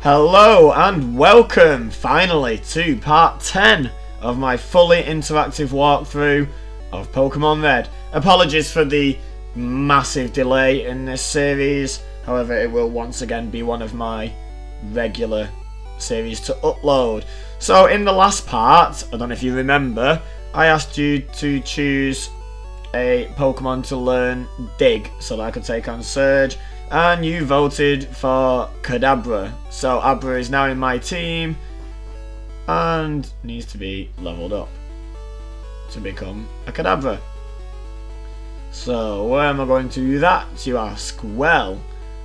Hello and welcome finally to part 10 of my fully interactive walkthrough of Pokémon Red. Apologies for the massive delay in this series, however it will once again be one of my regular series to upload. So in the last part, I don't know if you remember, I asked you to choose a Pokemon to learn Dig so that I could take on Surge, and you voted for Kadabra. So Abra is now in my team and needs to be leveled up to become a Kadabra. So where am I going to do that, you ask? Well,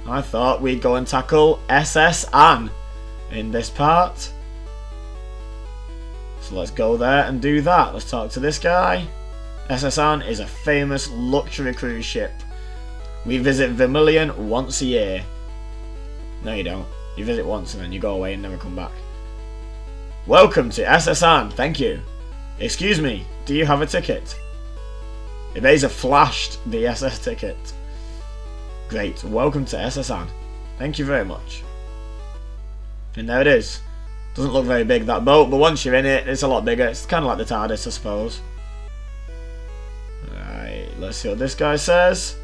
I thought we'd go and tackle SS Anne in this part. So let's go there and do that. Let's talk to this guy. SS Anne is a famous luxury cruise ship. We visit Vermilion once a year. No you don't. You visit once and then you go away and never come back. Welcome to SS Anne, thank you. Excuse me, do you have a ticket? Evasa flashed the SS ticket. Great, welcome to SS Anne. Thank you very much. And there it is. Doesn't look very big, that boat, but once you're in it, it's a lot bigger. It's kind of like the TARDIS, I suppose. Right, let's see what this guy says.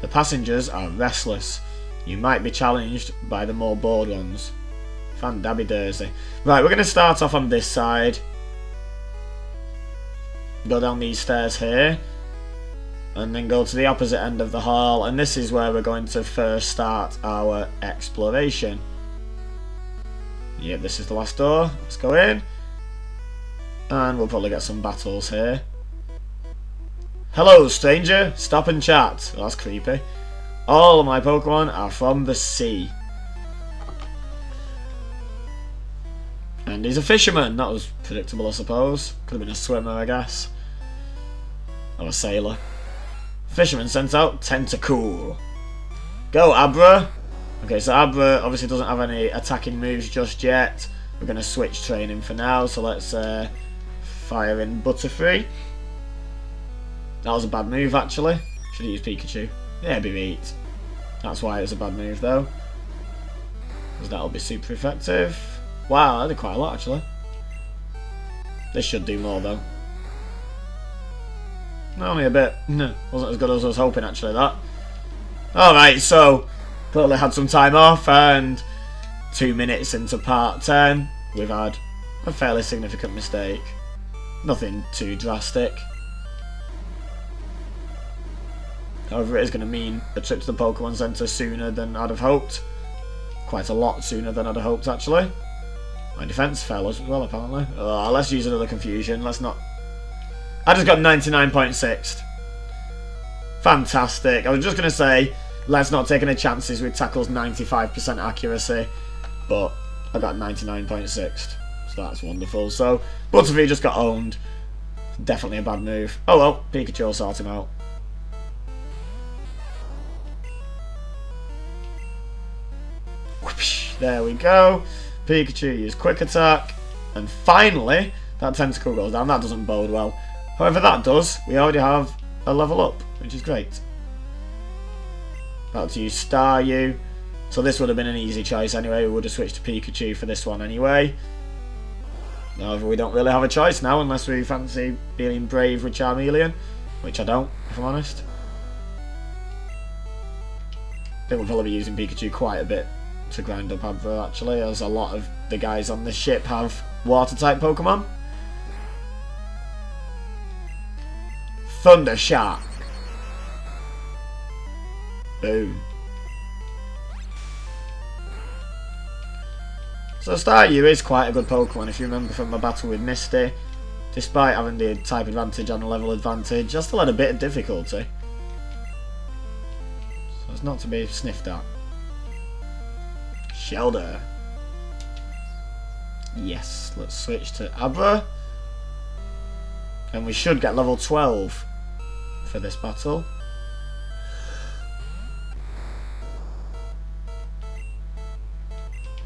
The passengers are restless. You might be challenged by the more bored ones. Fan dabby Dursey. Right, we're going to start off on this side. Go down these stairs here. And then go to the opposite end of the hall. And this is where we're going to first start our exploration. Yep, this is the last door. Let's go in. And we'll probably get some battles here. Hello, stranger. Stop and chat. Well, that's creepy. All of my Pokemon are from the sea. And he's a fisherman. That was predictable, I suppose. Could have been a swimmer, I guess. Or a sailor. Fisherman sent out Tentacool. Go, Abra. Okay, so Abra obviously doesn't have any attacking moves just yet. We're going to switch training for now. So let's fire in Butterfree. That was a bad move, actually. Should have used Pikachu. Yeah, be beat. That's why it was a bad move, though. Because that'll be super effective. Wow, that did quite a lot, actually. This should do more, though. Only a bit. No, wasn't as good as I was hoping, actually, that. Alright, so clearly had some time off, and 2 minutes into part 10, we've had a fairly significant mistake. Nothing too drastic. However, it is going to mean a trip to the Pokemon Center sooner than I'd have hoped. Quite a lot sooner than I'd have hoped, actually. My defense fell as well, apparently. Let's use another confusion. Let's not... I just got 99.6. Fantastic. I was just going to say, let's not take any chances with Tackle's 95% accuracy. But I got 99.6. So that's wonderful. So, Butterfree just got owned. Definitely a bad move. Oh well, Pikachu will sort him out. There we go. Pikachu used Quick Attack. And finally, that Tentacle goes down. That doesn't bode well. However, that does. We already have a level up, which is great. About to use Staryu. So this would have been an easy choice anyway. We would have switched to Pikachu for this one anyway. However, we don't really have a choice now unless we fancy being brave with Charmeleon. Which I don't, if I'm honest. I think we'll probably be using Pikachu quite a bit to grind up Abra, actually, as a lot of the guys on this ship have water-type Pokemon. Thunder Shock. Boom. So Staryu is quite a good Pokemon, if you remember from my battle with Misty. Despite having the type advantage and a level advantage, I still had a bit of difficulty. So it's not to be sniffed at. Shelder. Yes, let's switch to Abra. And we should get level 12 for this battle.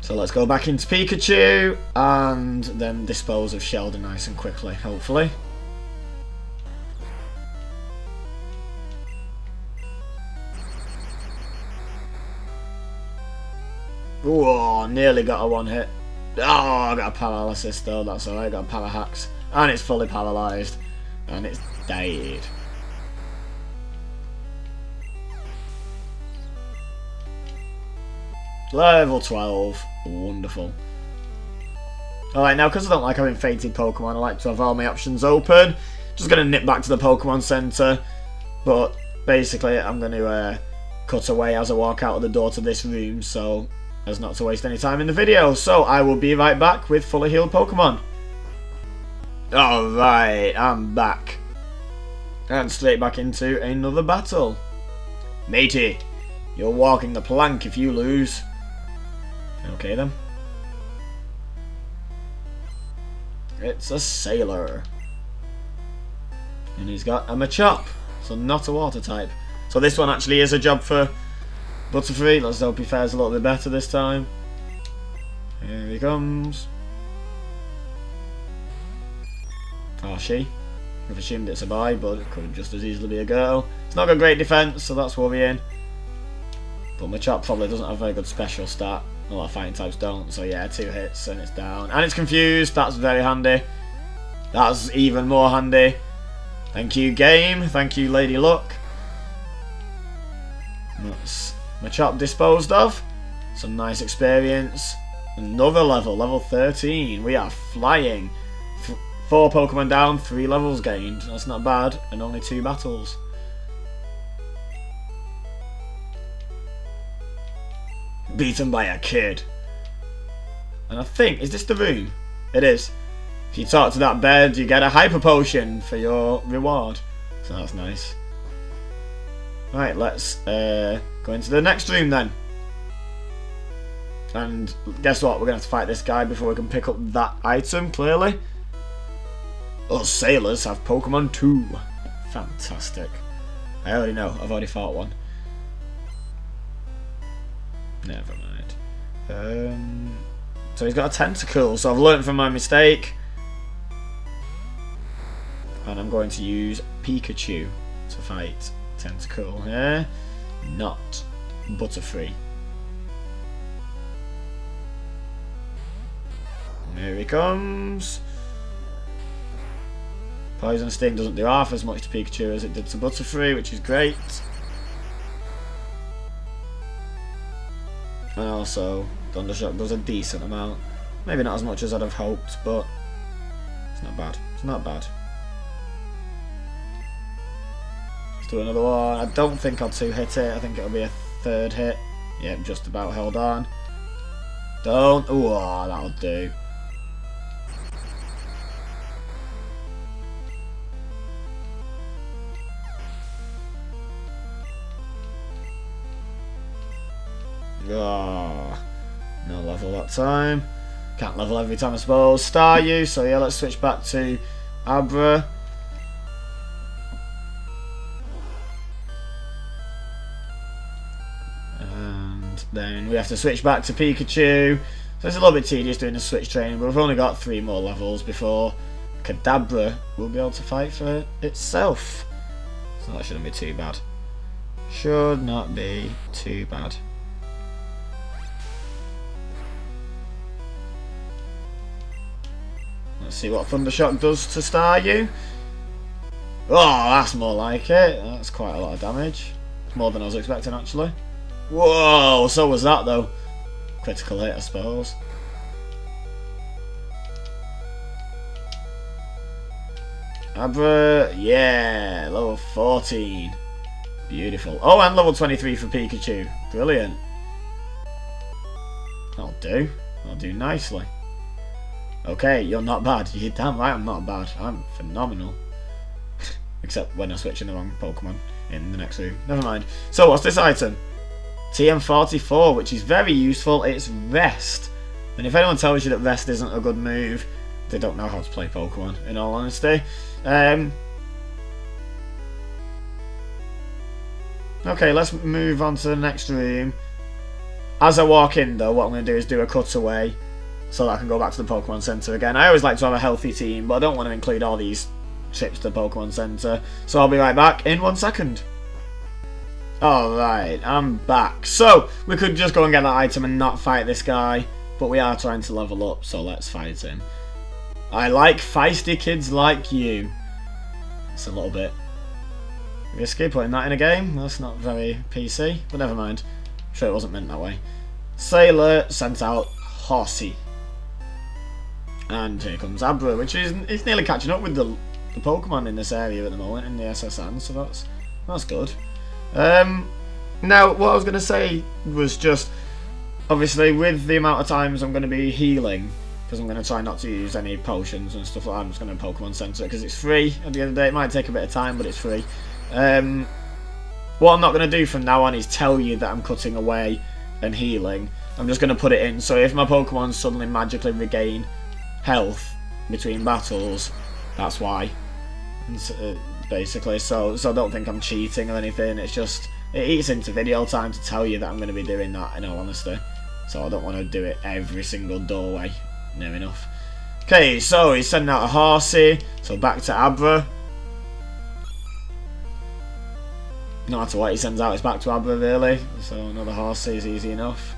So let's go back into Pikachu and then dispose of Shelder nice and quickly, hopefully. Whoa, nearly got a one hit. Oh, I got a paralysis though, that's alright, got a parahax. And it's fully paralysed. And it's died. Level 12. Wonderful. Alright, now because I don't like having fated Pokemon, I like to have all my options open. Just going to nip back to the Pokemon Center. But basically, I'm going to cut away as I walk out of the door to this room, so as not to waste any time in the video. So I will be right back with fully healed Pokemon. Alright, I'm back. And straight back into another battle. Matey, you're walking the plank if you lose. Okay then. It's a sailor. And he's got a Machop, so not a water type. So this one actually is a job for Butterfree. Let's hope he fares a little bit better this time. Here he comes. Or she. I've assumed it's a boy, but it could just as easily be a girl. It's not got great defense, so that's worrying. But Machop probably doesn't have a very good special stat. A lot of fighting types don't, so yeah, 2 hits and it's down. And it's confused, that's very handy. That's even more handy. Thank you, game. Thank you, Lady Luck. That's Machop disposed of. Some nice experience. Another level, level 13. We are flying. 4 Pokemon down, 3 levels gained. That's not bad, and only 2 battles. Beaten by a kid. And I think, is this the room? It is. If you talk to that bed, you get a Hyper Potion for your reward. So that's nice. Right, let's go into the next room then. And guess what? We're going to have to fight this guy before we can pick up that item, clearly. Us sailors have Pokemon too. Fantastic. I already know. I've already fought one. Never mind. So he's got a Tentacle, so I've learned from my mistake. And I'm going to use Pikachu to fight Tentacle here. Not Butterfree. Here he comes. Poison Sting doesn't do half as much to Pikachu as it did to Butterfree, which is great. And also, Thundershock does a decent amount. Maybe not as much as I'd have hoped, but it's not bad. It's not bad. Let's do another one. I don't think I'll 2-hit it. I think it'll be a 3rd hit. Yep, just about held on. Don't. Ooh, that'll do. Oh, no level that time. Can't level every time I suppose. Staryu, so yeah, let's switch back to Abra. And then we have to switch back to Pikachu. So it's a little bit tedious doing the switch training, but we've only got 3 more levels before Kadabra will be able to fight for itself. So that shouldn't be too bad. Should not be too bad. Let's see what Thundershock does to Staryu. Oh, that's more like it. That's quite a lot of damage. It's more than I was expecting, actually. Whoa, so was that, though. Critical hit, I suppose. Abra, yeah, level 14. Beautiful. Oh, and level 23 for Pikachu. Brilliant. That'll do. That'll do nicely. Okay, you're not bad. You're damn right I'm not bad. I'm phenomenal. Except when I switch in the wrong Pokemon in the next room. Never mind. So what's this item? TM44, which is very useful. It's Rest. And if anyone tells you that Rest isn't a good move, they don't know how to play Pokemon, in all honesty. Okay, let's move on to the next room. As I walk in though, what I'm going to do is do a cutaway so that I can go back to the Pokemon Center again. I always like to have a healthy team, but I don't want to include all these trips to the Pokemon Center. So I'll be right back in 1 second. Alright, I'm back. So, we could just go and get that item and not fight this guy. But we are trying to level up, so let's fight him. I like feisty kids like you. It's a little bit risky putting that in a game. That's not very PC, but never mind. I'm sure it wasn't meant that way. Sailor sent out Horsey. And here comes Abra, which is nearly catching up with the Pokemon in this area at the moment in the SSN, so that's good. Now, what I was going to say was just, obviously, with the amount of times I'm going to be healing, because I'm going to try not to use any potions and stuff like that, I'm just going to Pokemon Center because it's free. At the end of the day, it might take a bit of time, but it's free. What I'm not going to do from now on is tell you that I'm cutting away and healing. I'm just going to put it in, so if my Pokemon suddenly magically regain health between battles, that's why. Basically, so don't think I'm cheating or anything. It's just, it eats into video time to tell you that I'm going to be doing that, in all honesty. So I don't want to do it every single doorway. Near enough. Okay, so he's sending out a Horsey. So back to Abra. No matter what he sends out, it's back to Abra really. So another Horsey is easy enough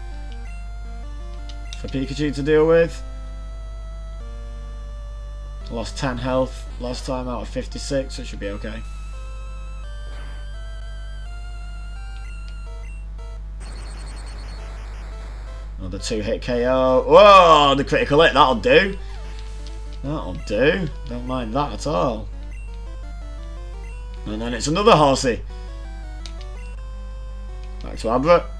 for Pikachu to deal with. Lost 10 health last time out of 56, so it should be okay. Another 2-hit KO. Whoa, the critical hit, that'll do. That'll do. Don't mind that at all. And then it's another Horsey. Back to Abra.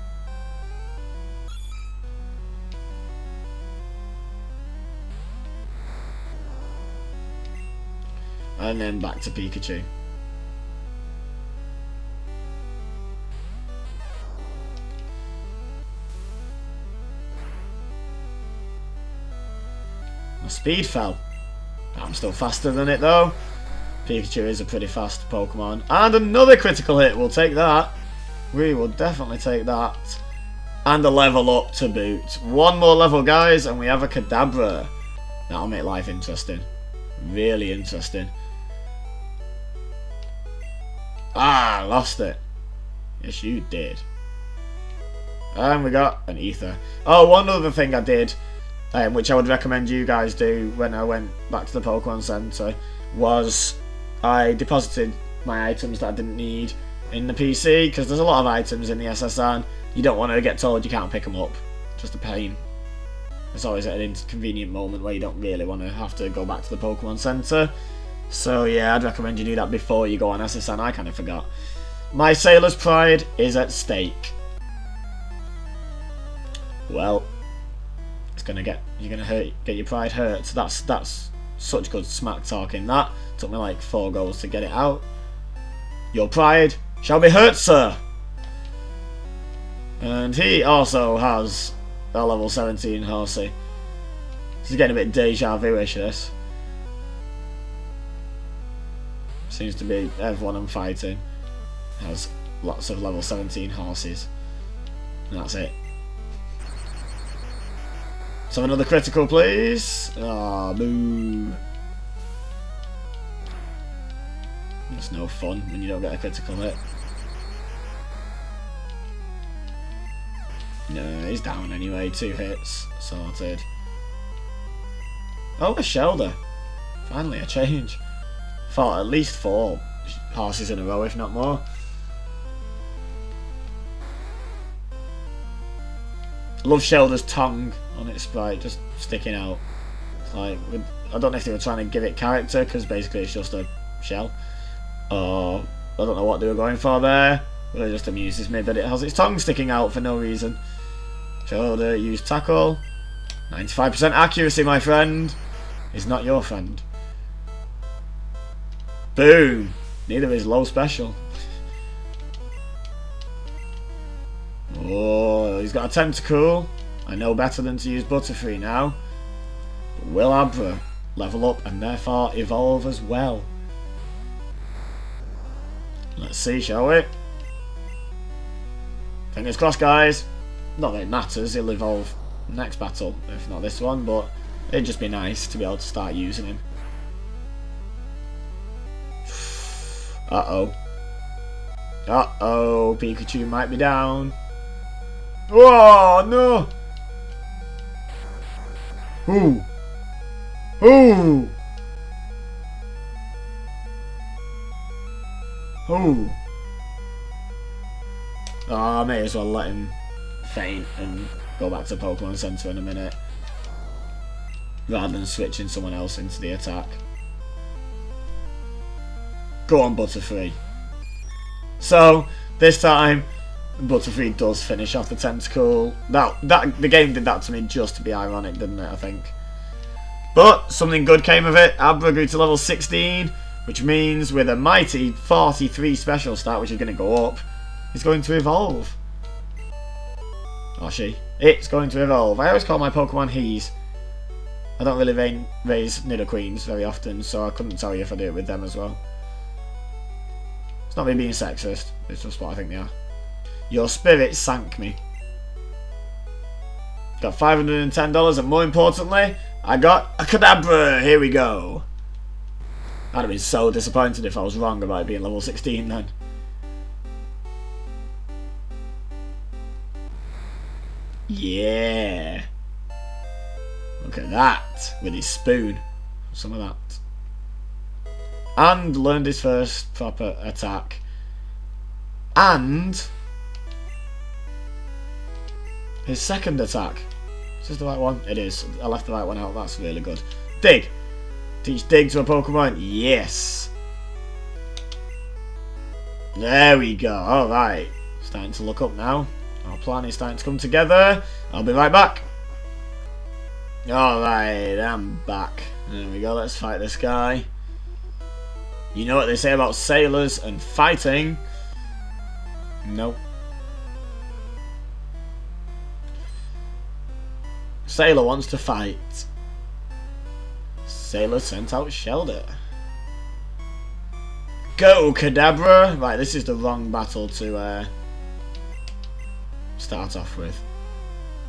And then back to Pikachu. My speed fell. I'm still faster than it though. Pikachu is a pretty fast Pokemon. And another critical hit, we'll take that. We will definitely take that. And a level up to boot. One more level, guys, and we have a Kadabra. That'll make life interesting. Really interesting. Ah, lost it. Yes, you did. And we got an Ether. Oh, one other thing I did, which I would recommend you guys do when I went back to the Pokemon Center, was I deposited my items that I didn't need in the PC, because there's a lot of items in the SSN. You don't want to get told you can't pick them up. Just a pain. It's always at an inconvenient moment where you don't really want to have to go back to the Pokemon Center. So yeah, I'd recommend you do that before you go on SSN. I kind of forgot. My Sailor's Pride is at stake. Well, it's gonna get your pride hurt. So that's such good smack talking. That took me like 4 goals to get it out. Your pride shall be hurt, sir. And he also has a level 17 Horsey. This is getting a bit deja vu-ish, this. Seems to be everyone I'm fighting has lots of level 17 Horses. And that's it. So another critical, please. Ah, oh, boo. It's no fun when you don't get a critical hit. No, he's down anyway. 2 hits. Sorted. Oh, a Shelder. Finally a change. Fought at least 4 Horses in a row, if not more. I love Shelder's tongue on its sprite, just sticking out. It's like, I don't know if they were trying to give it character, because basically it's just a shell. Or, I don't know what they were going for there, but it just amuses me, but it has its tongue sticking out for no reason. Shelder, use tackle. 95% accuracy, my friend. Is not your friend. Boom! Neither is low special. Oh, he's got a Tentacool. I know better than to use Butterfree now. But will Abra level up and therefore evolve as well? Let's see, shall we? Fingers crossed, guys. Not that it matters, he'll evolve next battle, if not this one, but it'd just be nice to be able to start using him. Uh-oh. Uh-oh, Pikachu might be down. Oh, no! Ooh. Ooh! Ooh. Oh, I may as well let him faint and go back to Pokemon Center in a minute. Rather than switching someone else into the attack. Go on, Butterfree. So, this time, Butterfree does finish off the Tentacle. The game did that to me just to be ironic, didn't it, I think. But, something good came of it. Abra grew to level 16, which means with a mighty 43 special stat, which is going to go up, it's going to evolve. Or she. It's going to evolve. I always call my Pokemon he's. I don't really raise Nidoqueens very often, so I couldn't tell you if I do it with them as well. It's not me being sexist, it's just what I think they are. Your spirit sank me. Got $510, and more importantly, I got a Kadabra. Here we go. I'd have been so disappointed if I was wrong about it being level 16 then. Yeah. Look at that. With his spoon. Some of that. And learned his first proper attack. And his second attack. Is this the right one? It is. I left the right one out. That's really good. Dig. Teach Dig to a Pokemon. Yes. There we go. Alright. Starting to look up now. Our plan is starting to come together. I'll be right back. Alright, I'm back. There we go. Let's fight this guy. You know what they say about sailors and fighting? Nope. Sailor wants to fight. Sailor sent out Shelder. Go, Kadabra! Right, this is the wrong battle to start off with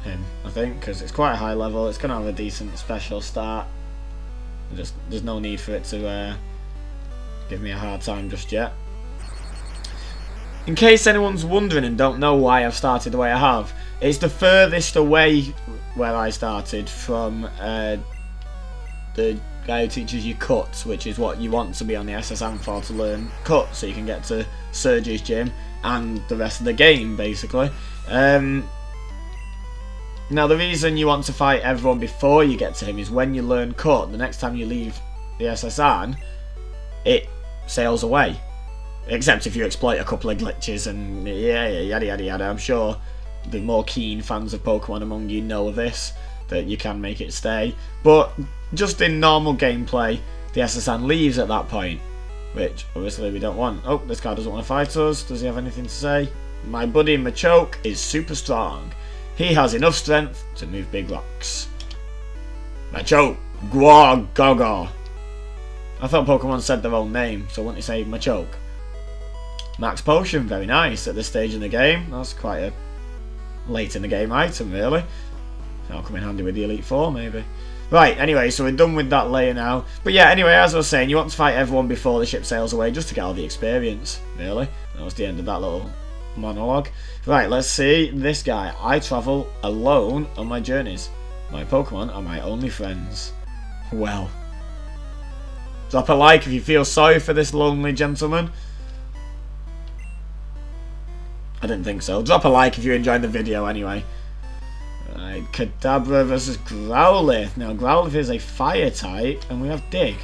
him, I think, because it's quite a high level. It's going to have a decent special start. There's no need for it to give me a hard time just yet. In case anyone's wondering and don't know why I've started the way I have, it's the furthest away where I started from the guy who teaches you cuts, which is what you want to be on the SSM for, to learn cuts so you can get to Surge's gym and the rest of the game, basically. Now, the reason you want to fight everyone before you get to him is when you learn cut, the next time you leave the SSN, it sails away. Except if you exploit a couple of glitches and yada yada yada. I'm sure the more keen fans of Pokemon among you know this, that you can make it stay. But just in normal gameplay, the SSN leaves at that point, which obviously we don't want. Oh, this guy doesn't want to fight us. Does he have anything to say? My buddy Machoke is super strong. He has enough strength to move big rocks. Machoke, Gwar Gaga. I thought Pokemon said their own name, so wouldn't you say Machoke? Max Potion, very nice at this stage in the game. That's quite a late in the game item, really. That'll come in handy with the Elite Four, maybe. Right, anyway, so we're done with that layer now. But yeah, anyway, as I was saying, you want to fight everyone before the ship sails away, just to get all the experience, really. That was the end of that little monologue. Right, let's see this guy. I travel alone on my journeys. My Pokemon are my only friends. Well. Drop a like if you feel sorry for this lonely gentleman. I didn't think so. Drop a like if you enjoyed the video anyway. Right, Kadabra versus Growlithe. Now, Growlithe is a fire type, and we have Dig.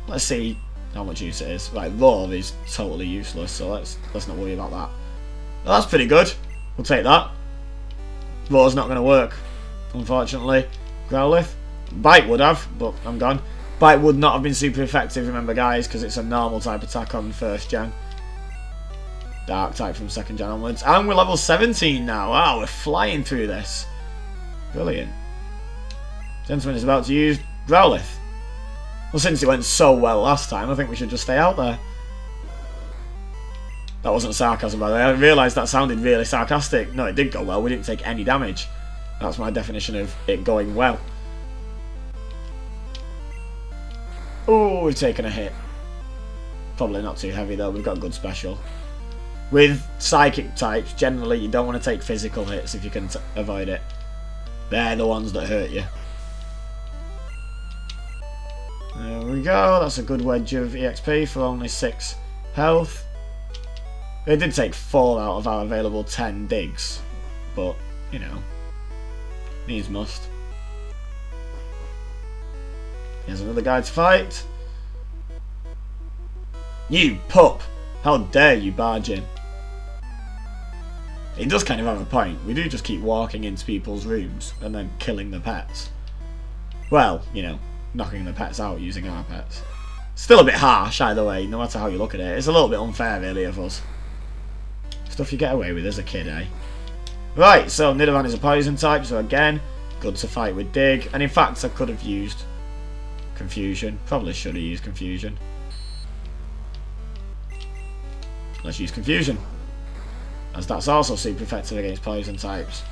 Let's see how much use it is. Right, Roar is totally useless, so let's not worry about that. Well, that's pretty good. We'll take that. Roar's not going to work, unfortunately. Growlithe. Bite would have, but I'm gone. Bite would not have been super effective, remember, guys, because it's a normal type attack on first gen. Dark type from second gen onwards. And we're level 17 now. Wow, we're flying through this. Brilliant. Gentleman is about to use Growlithe. Well, since it went so well last time, I think we should just stay out there. That wasn't sarcasm, by the way. I realised that sounded really sarcastic. No, it did go well. We didn't take any damage. That's my definition of it going well. Oh, we've taken a hit. Probably not too heavy, though. We've got good special. With psychic types, generally you don't want to take physical hits if you can avoid it. They're the ones that hurt you. There we go, that's a good wedge of EXP for only 6 health. It did take 4 out of our available 10 digs, but, you know, needs must. Here's another guy to fight. You pup! How dare you barge in? He does kind of have a point. We do just keep walking into people's rooms and then killing the pets. Well, you know, knocking the pets out using our pets. Still a bit harsh either way, no matter how you look at it. It's a little bit unfair really of us. Stuff you get away with as a kid, eh? Right, so Nidoran is a poison type, so again, good to fight with Dig. And in fact, I could have used Confusion. Probably should have used Confusion. Let's use Confusion, as that's also super effective against poison types.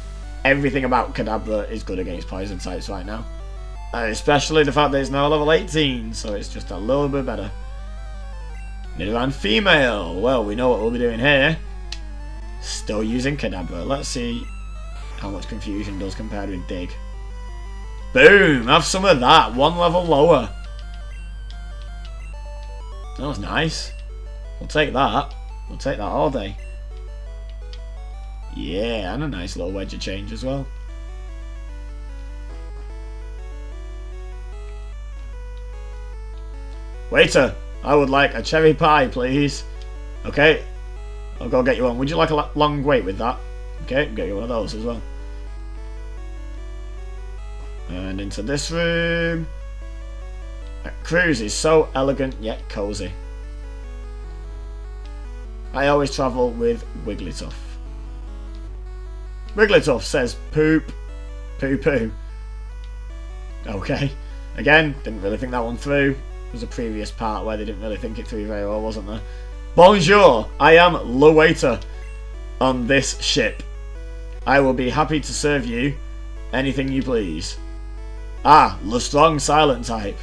Everything about Kadabra is good against poison types right now. Especially the fact that it's now level 18, so it's just a little bit better. Nidoran female. Well, we know what we'll be doing here. Still using Kadabra. Let's see how much Confusion does compared with Dig. Boom! Have some of that. 1 level lower. That was nice. We'll take that. We'll take that all day. Yeah, and a nice little wedge of change as well. Waiter, I would like a cherry pie, please. Okay, I'll go get you one. Would you like a long wait with that? Okay, get you one of those as well. And into this room. Cruise is so elegant yet cozy. I always travel with Wigglytuff. Wigglytuff says poop, poo poo. Okay, again, didn't really think that one through. There was a previous part where they didn't really think it through very well, wasn't there? Bonjour, I am le waiter on this ship. I will be happy to serve you anything you please. Ah, le strong silent type.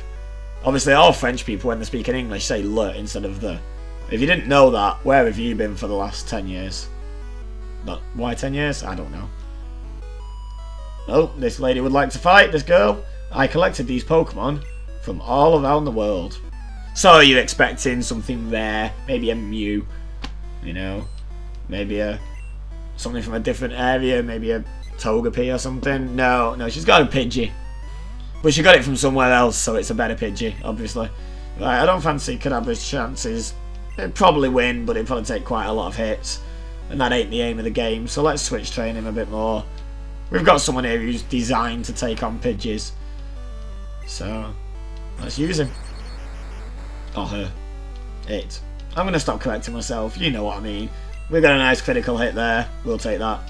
Obviously all French people when they speak in English say le instead of the. If you didn't know that, where have you been for the last 10 years? Not, why 10 years? I don't know. Oh, this lady would like to fight, this girl. I collected these Pokemon from all around the world. So are you expecting something rare? Maybe a Mew, you know? Maybe something from a different area, maybe a Togepi or something? No, she's got a Pidgey. But she got it from somewhere else, so it's a better Pidgey, obviously. Right, I don't fancy Kadabra's chances. It'd probably win, but it'd probably take quite a lot of hits. And that ain't the aim of the game, so let's switch train him a bit more. We've got someone here who's designed to take on Pidgeys. So, let's use him. Or her. It. I'm going to stop correcting myself, you know what I mean. We've got a nice critical hit there, we'll take that.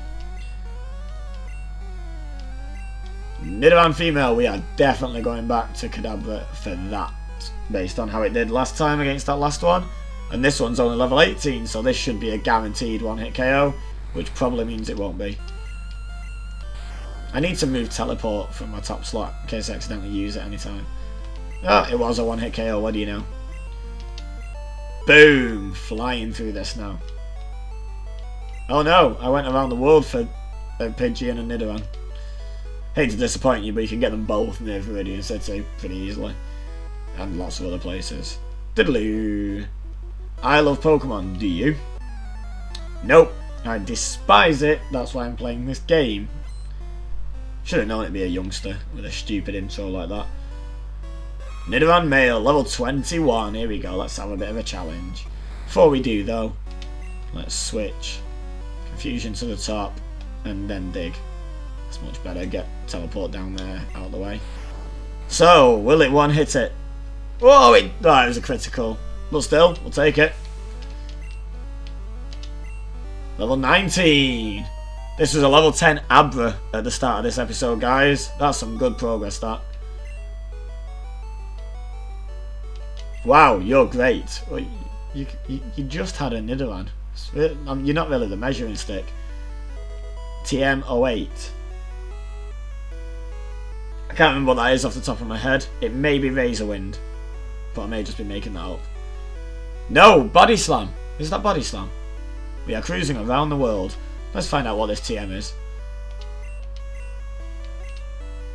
Nidoran female, we are definitely going back to Kadabra for that. Based on how it did last time against that last one. And this one's only level 18, so this should be a guaranteed one-hit KO, which probably means it won't be. I need to move teleport from my top slot in case I accidentally use it anytime. Ah, it was a one-hit KO, what do you know? Boom! Flying through this now. Oh no, I went around the world for a Pidgey and a Nidoran. Hate to disappoint you, but you can get them both near Viridian City pretty easily. And lots of other places. Diddaloo! I love Pokemon, do you? Nope, I despise it, that's why I'm playing this game. Should have known it'd be a youngster with a stupid intro like that. Nidoran male, level 21, here we go, let's have a bit of a challenge. Before we do though, let's switch Confusion to the top and then Dig. That's much better, get teleport down there, out of the way. So, will it one hit it? Whoa, it was a critical. But still, we'll take it. Level 19. This was a level 10 Abra at the start of this episode, guys. That's some good progress, that. Wow, you're great. Well, you just had a Nidoran. You're not really the measuring stick. TM08. I can't remember what that is off the top of my head. It may be Razor Wind, but I may just be making that up. No, Body Slam. Is that Body Slam? We are cruising around the world. Let's find out what this TM is.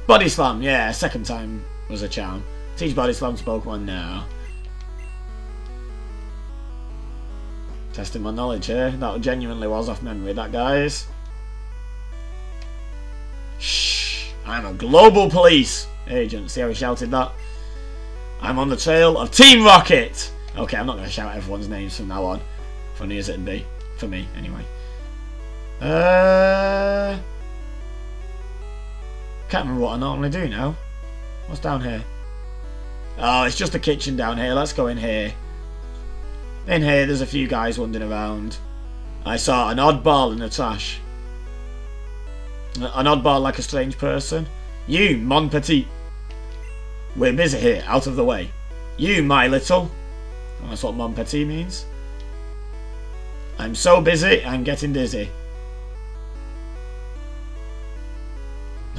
Body Slam, yeah, second time was a charm. Teach Body Slam to Pokemon now. Testing my knowledge here. That genuinely was off memory, that, guys. Shh! I'm a global police agent. See how he shouted that? I'm on the trail of Team Rocket! Okay, I'm not going to shout everyone's names from now on. Funny as it'd be. For me, anyway. Can't remember what I normally do now. What's down here? Oh, it's just a kitchen down here. Let's go in here. In here, there's a few guys wandering around. I saw an oddball in the trash. An oddball like a strange person. You, mon petit. We're busy here, out of the way. You, my little. Oh, that's what mon petit means. I'm so busy, I'm getting dizzy.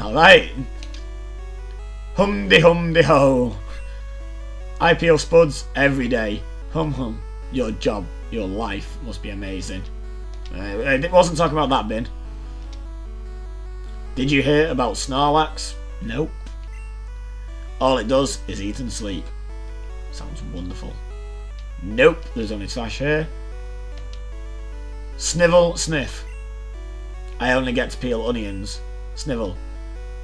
Alright. Hum-de ho. I peel spuds every day. Hum hum. Your job, your life must be amazing. I wasn't talking about that bin. Did you hear about Snorlax? Nope. All it does is eat and sleep. Sounds wonderful. Nope, there's only trash here. Snivel, sniff. I only get to peel onions. Snivel.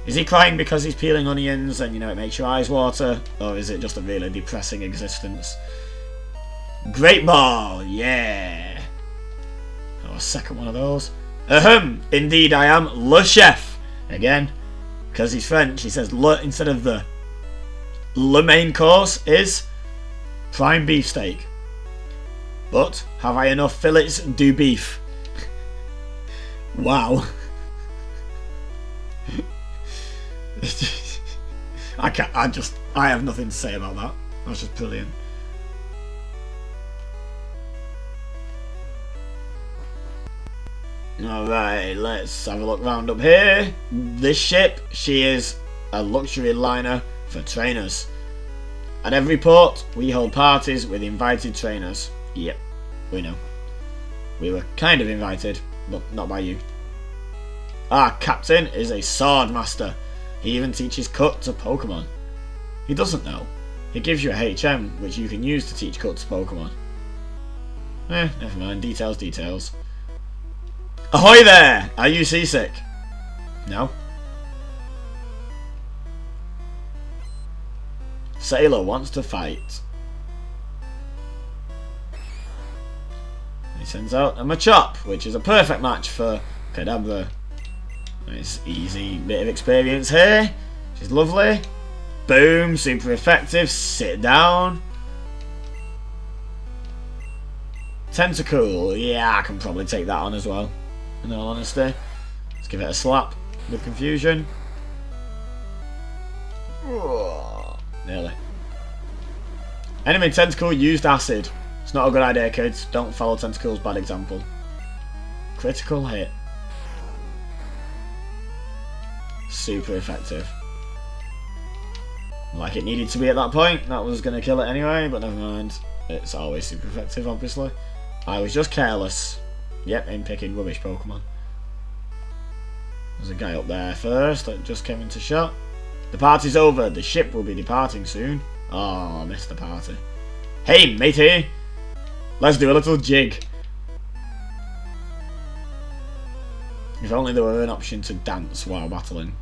Is he crying because he's peeling onions and, you know, it makes your eyes water? Or is it just a really depressing existence? Great ball, yeah. Oh, second one of those. Ahem, indeed I am le chef. Again, because he's French, he says le instead of the. Le main course is prime beefsteak. But have I enough fillets du beef? Wow. I have nothing to say about that. That's just brilliant. Alright, let's have a look round up here. This ship, she is a luxury liner for trainers. At every port, we hold parties with invited trainers. Yep, we know. We were kind of invited, but not by you. Our captain is a sword master. He even teaches cut to Pokemon. He doesn't know. He gives you a HM, which you can use to teach cut to Pokemon. Never mind. Details, details. Ahoy there! Are you seasick? No. Sailor wants to fight. He sends out a Machop, which is a perfect match for Kadabra. Nice easy bit of experience here. She's lovely. Boom, super effective. Sit down. Tentacool. Yeah, I can probably take that on as well. In all honesty. Let's give it a slap with confusion. Nearly. Enemy Tentacool used acid. It's not a good idea, kids. Don't follow Tentacool's bad example. Critical hit. Super effective. Like it needed to be at that point. That was going to kill it anyway, but never mind. It's always super effective, obviously. I was just careless. Yep, in picking rubbish Pokemon. There's a guy up there first that just came into shot. The party's over. The ship will be departing soon. Oh, I missed the party. Hey, matey! Let's do a little jig. If only there were an option to dance while battling.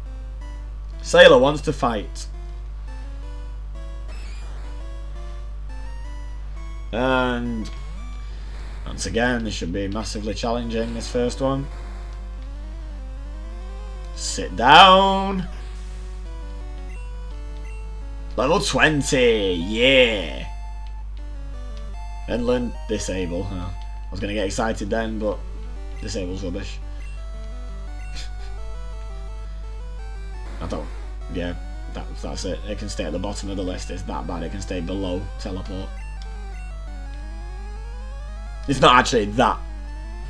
Sailor wants to fight. And once again, this should be massively challenging, this first one. Sit down. Level 20, yeah. And learn disable. Huh? I was going to get excited then, but disable's rubbish. I don't, yeah, that's it. It can stay at the bottom of the list. It's that bad. It can stay below teleport. It's not actually that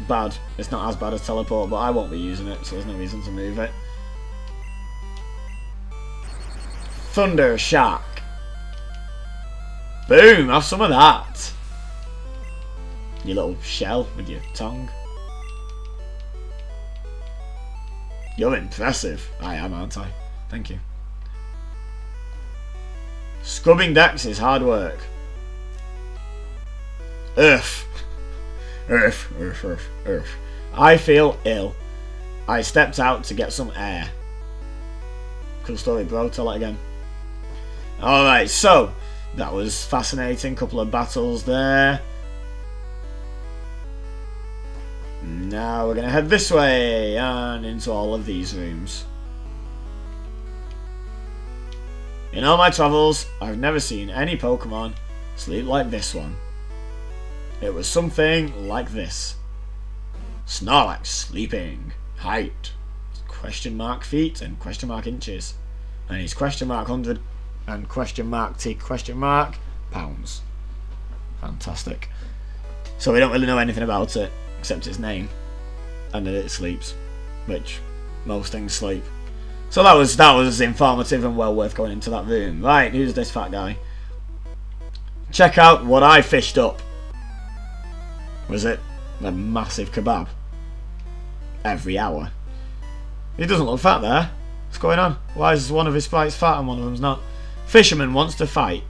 bad. It's not as bad as teleport, but I won't be using it, so there's no reason to move it. Thunder Shark. Boom, have some of that. You little shell with your tongue. You're impressive. I am, aren't I? Thank you. Scrubbing decks is hard work. Earth. Earth, earth, earth, earth. I feel ill. I stepped out to get some air. Cool story, bro. Tell it again. Alright, so that was fascinating. Couple of battles there. Now we're going to head this way and into all of these rooms. In all my travels, I've never seen any Pokemon sleep like this one. It was something like this. Snorlax sleeping. Height. Question mark feet and question mark inches. And he's question mark 100 and question mark T question mark pounds. Fantastic. So we don't really know anything about it except its name and that it sleeps, which most things sleep. So that was informative and well worth going into that room. Right, who's this fat guy? Check out what I fished up. Was it a massive kebab? Every hour. He doesn't look fat there. What's going on? Why is one of his sprites fat and one of them's not? Fisherman wants to fight.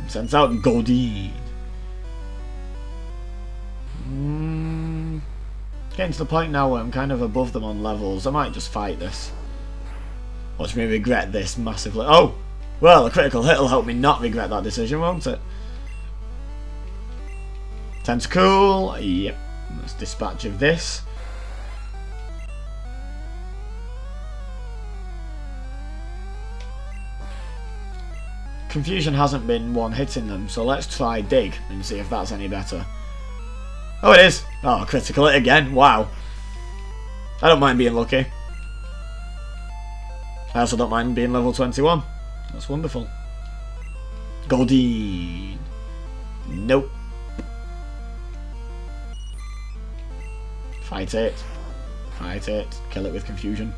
Sends out Goldeen. Getting to the point now where I'm kind of above them on levels. I might just fight this. Watch me regret this massively. Oh! Well, a critical hit will help me not regret that decision, won't it? Tentacool. Yep. Let's dispatch of this. Confusion hasn't been one hitting them, so let's try Dig and see if that's any better. Oh, it is. Oh, critical hit again. Wow. I don't mind being lucky. I also don't mind being level 21. That's wonderful. Goldeen. Nope. Fight it. Fight it. Kill it with confusion.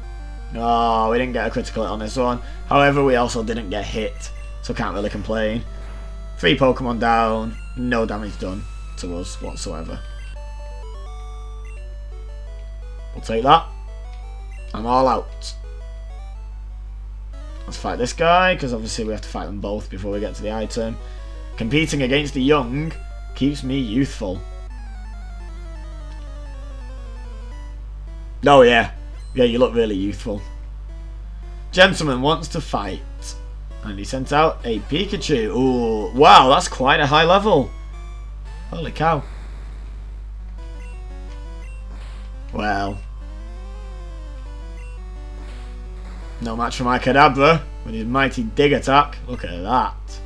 No, we didn't get a critical hit on this one. However, we also didn't get hit, so can't really complain. 3 Pokemon down. No damage done to us whatsoever. We'll take that. I'm all out. Let's fight this guy, because obviously we have to fight them both before we get to the item. Competing against the young keeps me youthful. Oh yeah. Yeah, you look really youthful. Gentleman wants to fight. And he sent out a Pikachu. Ooh, wow, that's quite a high level. Holy cow. Well. No match for my Kadabra with his mighty dig attack. Look at that.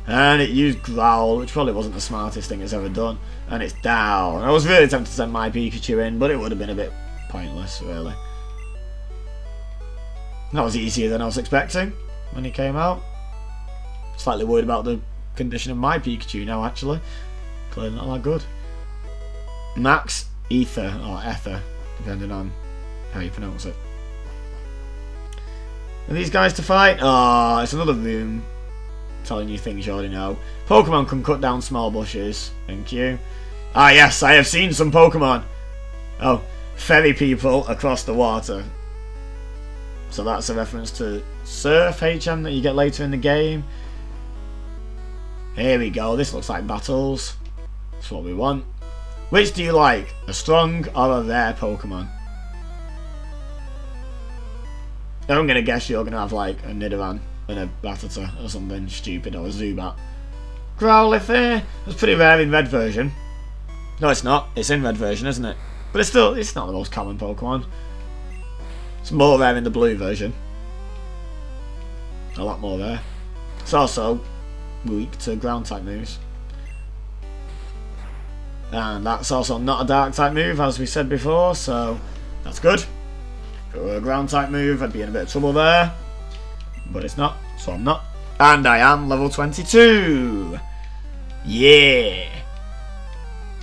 And it used Growl, which probably wasn't the smartest thing it's ever done. And it's down. I was really tempted to send my Pikachu in, but it would have been a bit pointless, really. That was easier than I was expecting when he came out. Slightly worried about the condition of my Pikachu now, actually. Clearly not that good. Max Ether, or Ether, depending on how you pronounce it. Are these guys to fight? Oh, it's another room telling you things you already know. Pokemon can cut down small bushes. Thank you. Ah yes, I have seen some Pokemon. Oh, ferry people across the water. So that's a reference to Surf HM that you get later in the game. Here we go, this looks like battles. That's what we want. Which do you like? A strong or a rare Pokemon? I'm going to guess you're going to have like a Nidoran and a Rattata or something stupid, or a Zubat. Growlithe! That's pretty rare in red version. No, it's not. It's in red version, isn't it? But it's not the most common Pokemon. It's more rare in the blue version. A lot more rare. It's also weak to ground type moves. And that's also not a dark type move, as we said before, so that's good. If it were a ground type move, I'd be in a bit of trouble there. But it's not, so I'm not. And I am level 22! Yeah!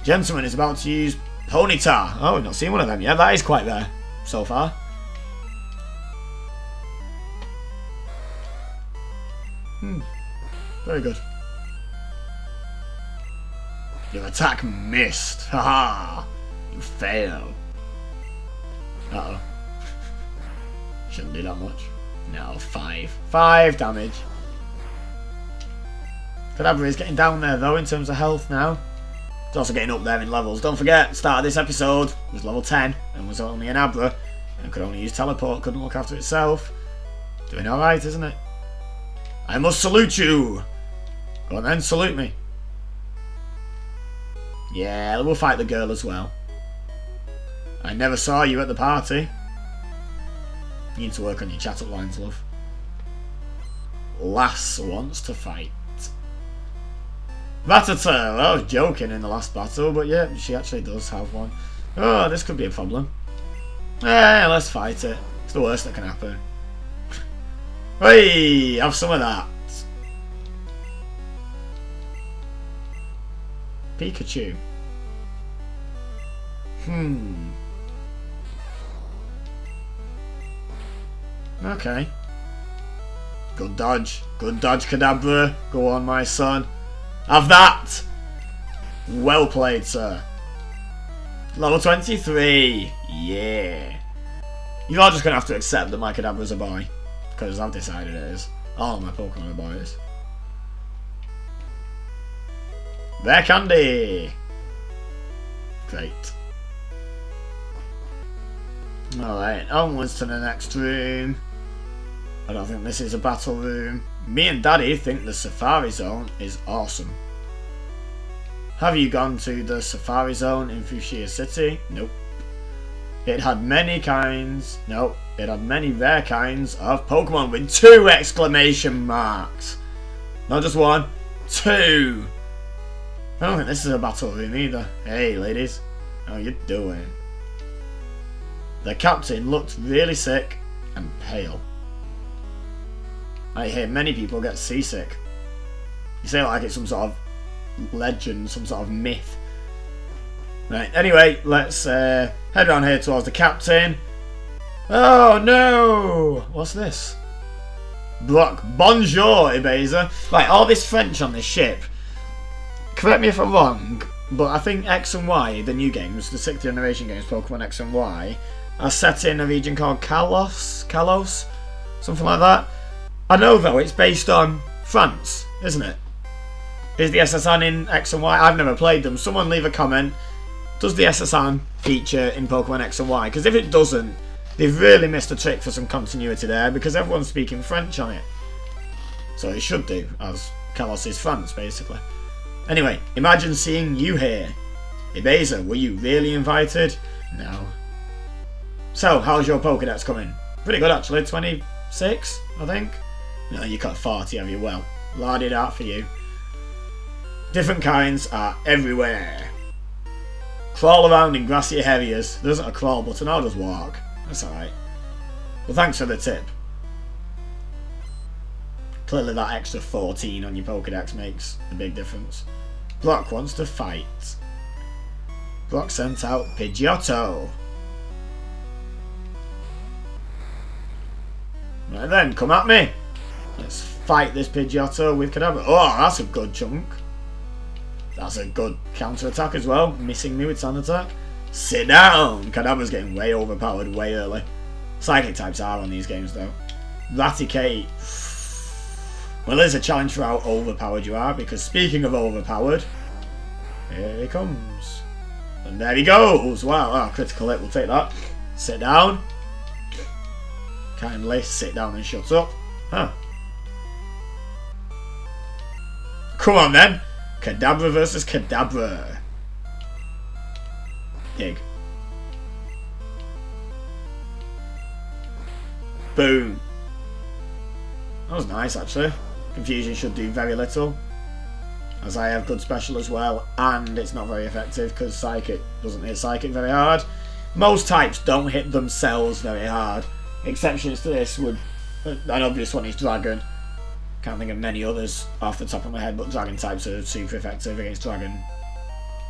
Gentleman is about to use Ponyta. Oh, we've not seen one of them yet. That is quite rare so far. Very good. Your attack missed. Haha! You fail. Uh-oh. Shouldn't do that much. No, 5. 5 damage. Kadabra is getting down there though in terms of health now. It's also getting up there in levels. Don't forget, start of this episode was level 10 and was only an Abra and could only use teleport, couldn't look after itself. Doing alright, isn't it? I must salute you! Go on then, salute me. Yeah, we'll fight the girl as well. I never saw you at the party. You need to work on your chat up lines, love. Lass wants to fight. Vatata! I was joking in the last battle, but yeah, she actually does have one. Oh, this could be a problem. Yeah, let's fight it. It's the worst that can happen. Hey, have some of that. Pikachu. Okay. Good dodge. Good dodge, Kadabra. Go on, my son. Have that! Well played, sir. Level 23. Yeah. You're all just going to have to accept that my Kadabra's a boy. Because I've decided it is. All my Pokemon are boys. There, Candy! Great. Alright, onwards to the next room. I don't think this is a battle room. Me and Daddy think the Safari Zone is awesome. Have you gone to the Safari Zone in Fuchsia City? Nope. It had many kinds. Nope. It had many rare kinds of Pokemon with 2 exclamation marks. Not just 1, 2. I don't think this is a battle room either. Hey, ladies. How you doing? The captain looked really sick and pale. I hear many people get seasick. You say it like it's some sort of legend, some sort of myth. Right, anyway, let's head around here towards the captain. Oh no! What's this? Brock, bonjour, Ibiza. Right, all this French on this ship. Correct me if I'm wrong, but I think X and Y, the new games, the 6th generation games, Pokemon X and Y, are set in a region called Kalos? Something like that. I know though, it's based on France, isn't it? Is the SSN in X and Y? I've never played them. Someone leave a comment. Does the SSN feature in Pokemon X and Y? Because if it doesn't, they've really missed a trick for some continuity there, because everyone's speaking French on it. So it should do, as Kalos is France, basically. Anyway, imagine seeing you here. Ibiza, were you really invited? No. So, how's your Pokedex coming? Pretty good actually, 26, I think. No, you got 40, have you? Well, larded out for you. Different kinds are everywhere. Crawl around in grassy areas. There isn't a crawl button, I'll just walk. That's alright. But thanks for the tip. Clearly that extra 14 on your Pokedex makes a big difference. Brock wants to fight. Brock sent out Pidgeotto. Right then, come at me. Let's fight this Pidgeotto with Kadabra. Oh, that's a good chunk. That's a good counter-attack as well. Missing me with Sand Attack. Sit down! Kadabra's getting way overpowered way early. Psychic types are on these games though. Raticate. Well, there's a challenge for how overpowered you are, because speaking of overpowered, here he comes. And there he goes! Wow, oh, critical hit, we'll take that. Sit down. Kindly sit down and shut up. Huh. Come on then. Kadabra versus Kadabra. Dig. Boom. That was nice actually. Confusion should do very little, as I have good special as well, and it's not very effective because Psychic doesn't hit Psychic very hard. Most types don't hit themselves very hard. Exceptions to this would, an obvious one is Dragon. Can't think of many others off the top of my head, but Dragon types are super effective against Dragon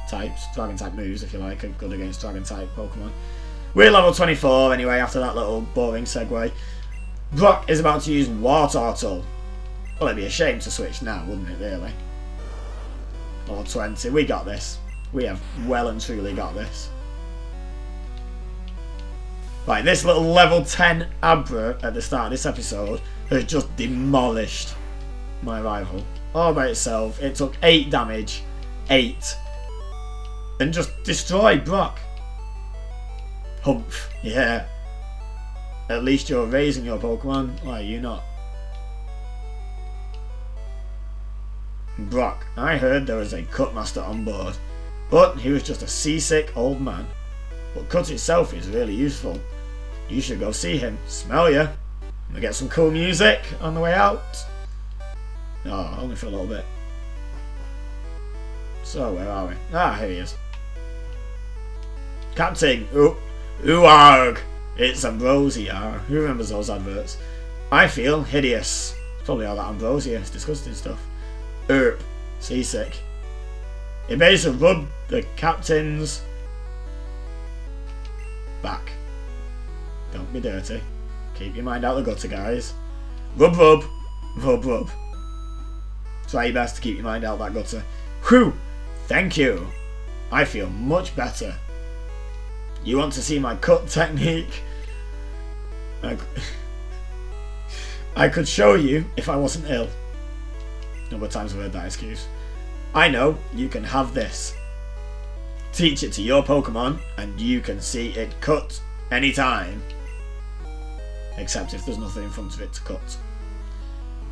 types. Dragon type moves, if you like, are good against Dragon type Pokemon. We're level 24 anyway, after that little boring segue. Brock is about to use Wartortle. Well, it'd be a shame to switch now, wouldn't it, really? Level 20, we got this. We have well and truly got this. Right, this little level 10 Abra at the start of this episode has just demolished my rival. All by itself. It took 8 damage. 8. And just destroyed Brock. Humph. Yeah. At least you're raising your Pokemon. Why are you not? Brock. I heard there was a Cut Master on board. But he was just a seasick old man. But Cut itself is really useful. You should go see him. Smell ya. And we get some cool music on the way out. Oh, only for a little bit. So, where are we? Ah, here he is. Captain. Ooh-arg. It's Ambrosia. Who remembers those adverts? I feel hideous. It's probably all that Ambrosia. It's disgusting stuff. Seasick. It basically rub the captain's back. Don't be dirty. Keep your mind out the gutter, guys. Rub, rub. Rub, rub. Try your best to keep your mind out that gutter. Whew! Thank you. I feel much better. You want to see my cut technique? I could show you if I wasn't ill. Number of times I've heard that excuse. I know, you can have this. Teach it to your Pokemon and you can see it cut anytime. Except if there's nothing in front of it to cut.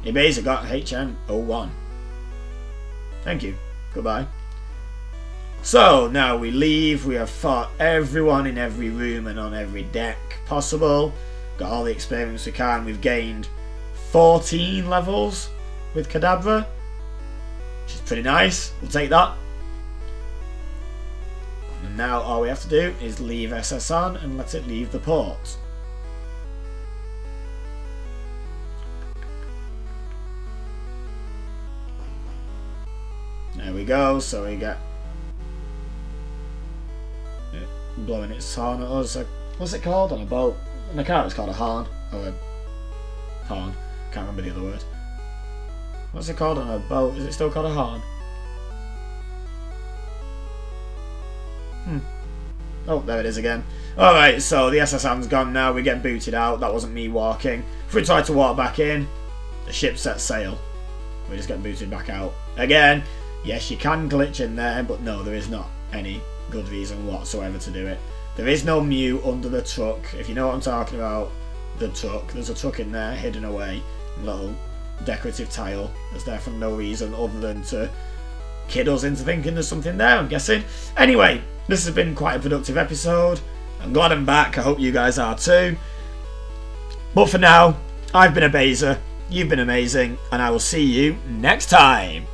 He basically got HM01. Thank you. Goodbye. So, now we leave. We have fought everyone in every room and on every deck possible. Got all the experience we can. We've gained 14 levels with Kadabra, which is pretty nice. We'll take that. And now all we have to do is leave SS on and let it leave the port. There we go. So we get it blowing its horn at us. What's it called on a boat? On a car it's called a horn. Or a horn. Can't remember the other word. What's it called on a boat? Is it still called a horn? Oh, there it is again. Alright, so the SSM's gone now. We get booted out. That wasn't me walking. If we try to walk back in, the ship sets sail. We just get booted back out. Again, yes, you can glitch in there, but no, there is not any good reason whatsoever to do it. There is no Mew under the truck. If you know what I'm talking about, the truck. There's a truck in there, hidden away. A little decorative tile that's there for no reason other than to kid us into thinking there's something there, I'm guessing. Anyway, this has been quite a productive episode. I'm glad I'm back. I hope you guys are too. But for now, I've been a Baser, you've been amazing, and I will see you next time.